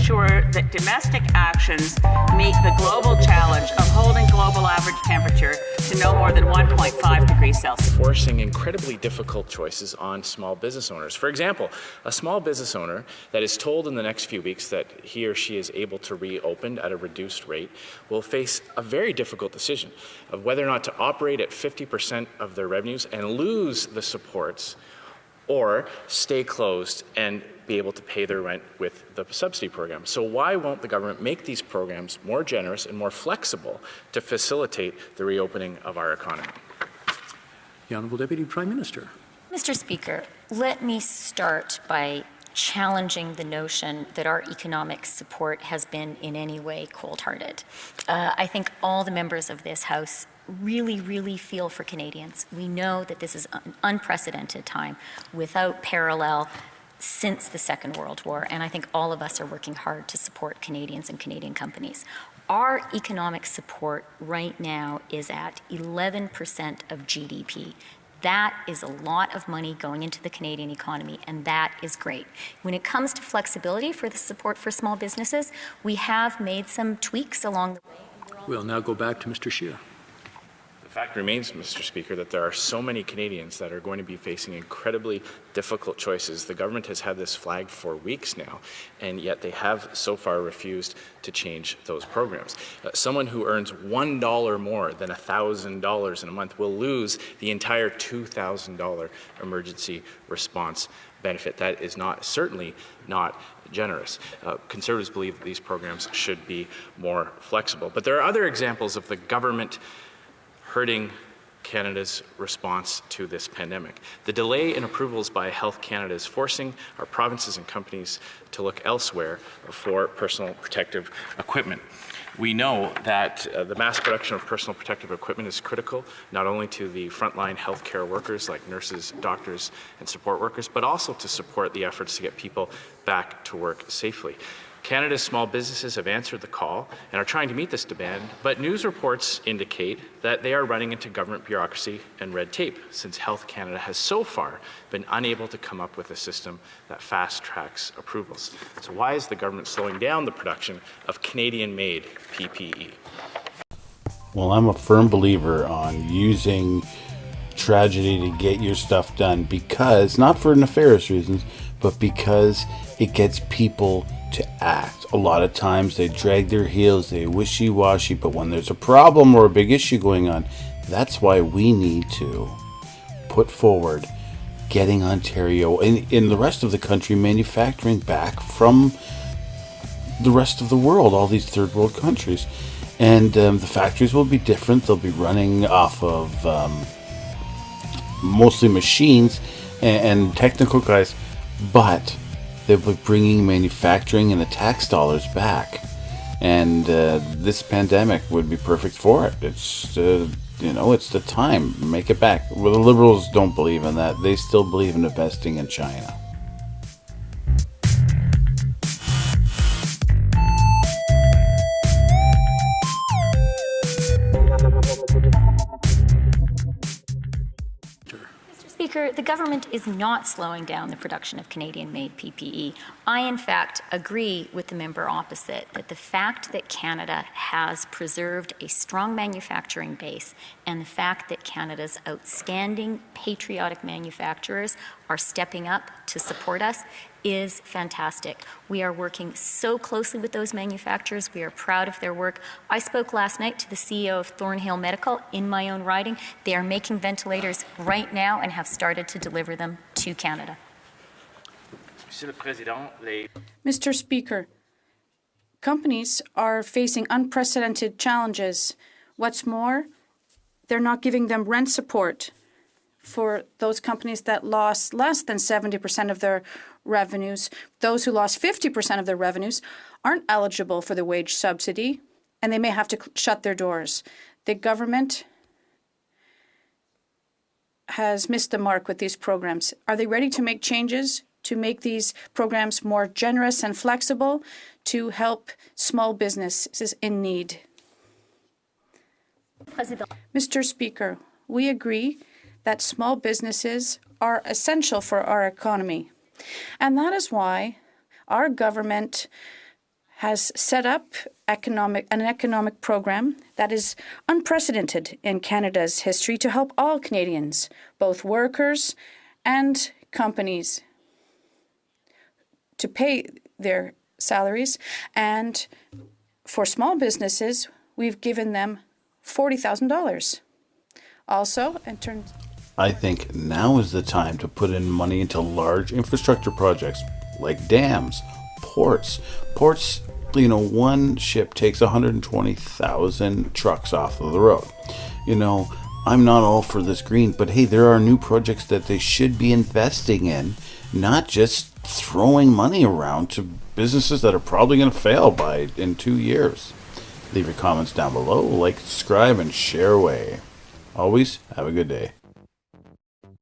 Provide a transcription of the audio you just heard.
ensure that domestic actions meet the global challenge of holding global average temperature to no more than 1.5 degrees Celsius. Forcing incredibly difficult choices on small business owners. For example, a small business owner that is told in the next few weeks that he or she is able to reopen at a reduced rate will face a very difficult decision of whether or not to operate at 50% of their revenues and lose the supports, or stay closed and be able to pay their rent with the subsidy program. So why won't the government make these programs more generous and more flexible to facilitate the reopening of our economy? The Honourable Deputy Prime Minister. Mr. Speaker, let me start by challenging the notion that our economic support has been in any way cold-hearted. I think all the members of this House really feel for Canadians. We know that this is an unprecedented time without parallel since the Second World War, and I think all of us are working hard to support Canadians and Canadian companies. Our economic support right now is at 11% of GDP. That is a lot of money going into the Canadian economy, and that is great. When it comes to flexibility for the support for small businesses, we have made some tweaks along the way. We'll now go back to Mr. Scheer. The fact remains, Mr. Speaker, that there are so many Canadians that are going to be facing incredibly difficult choices. The government has had this flagged for weeks now, and yet they have so far refused to change those programs. Someone who earns $1 more than $1,000 in a month will lose the entire $2,000 emergency response benefit. That is certainly not generous. Conservatives believe that these programs should be more flexible. But there are other examples of the government hurting Canada's response to this pandemic. The delay in approvals by Health Canada is forcing our provinces and companies to look elsewhere for personal protective equipment. We know that the mass production of personal protective equipment is critical, not only to the frontline healthcare workers like nurses, doctors, and support workers, but also to support the efforts to get people back to work safely. Canada's small businesses have answered the call and are trying to meet this demand, but news reports indicate that they are running into government bureaucracy and red tape, since Health Canada has so far been unable to come up with a system that fast-tracks approvals. So why is the government slowing down the production of Canadian-made PPE? Well, I'm a firm believer on using tragedy to get your stuff done, because, not for nefarious reasons, but because it gets people to act. A lot of times they drag their heels, they wishy-washy, but when there's a problem or a big issue going on, that's why we need to put forward getting Ontario and in the rest of the country manufacturing back from the rest of the world, all these third world countries. And the factories will be different. They'll be running off of mostly machines and technical guys, but they'll be bringing manufacturing and the tax dollars back, and this pandemic would be perfect for it. It's it's the time. Make it back. Well, the Liberals don't believe in that. They still believe in investing in China. Speaker, the government is not slowing down the production of Canadian-made PPE. I, in fact, agree with the member opposite that the fact that Canada has preserved a strong manufacturing base and the fact that Canada's outstanding patriotic manufacturers are stepping up to support us is fantastic. We are working so closely with those manufacturers. We are proud of their work. I spoke last night to the CEO of Thornhill Medical in my own riding. They are making ventilators right now and have started to deliver them to Canada. Mr. Speaker, companies are facing unprecedented challenges. What's more, they're not giving them rent support for those companies that lost less than 70% of their revenues. Those who lost 50% of their revenues aren't eligible for the wage subsidy, and they may have to shut their doors. The government has missed the mark with these programs. Are they ready to make changes to make these programs more generous and flexible to help small businesses in need? Mr. Speaker, we agree that small businesses are essential for our economy. And that is why our government has set up an economic program that is unprecedented in Canada's history to help all Canadians, both workers and companies, to pay their salaries. And for small businesses, we've given them $40,000. Also, in terms... I think now is the time to put in money into large infrastructure projects like dams, ports. Ports, one ship takes 120,000 trucks off of the road. I'm not all for this green, but hey, there are new projects that they should be investing in, not just throwing money around to businesses that are probably going to fail in 2 years. Leave your comments down below, like, subscribe, and share away. Always have a good day.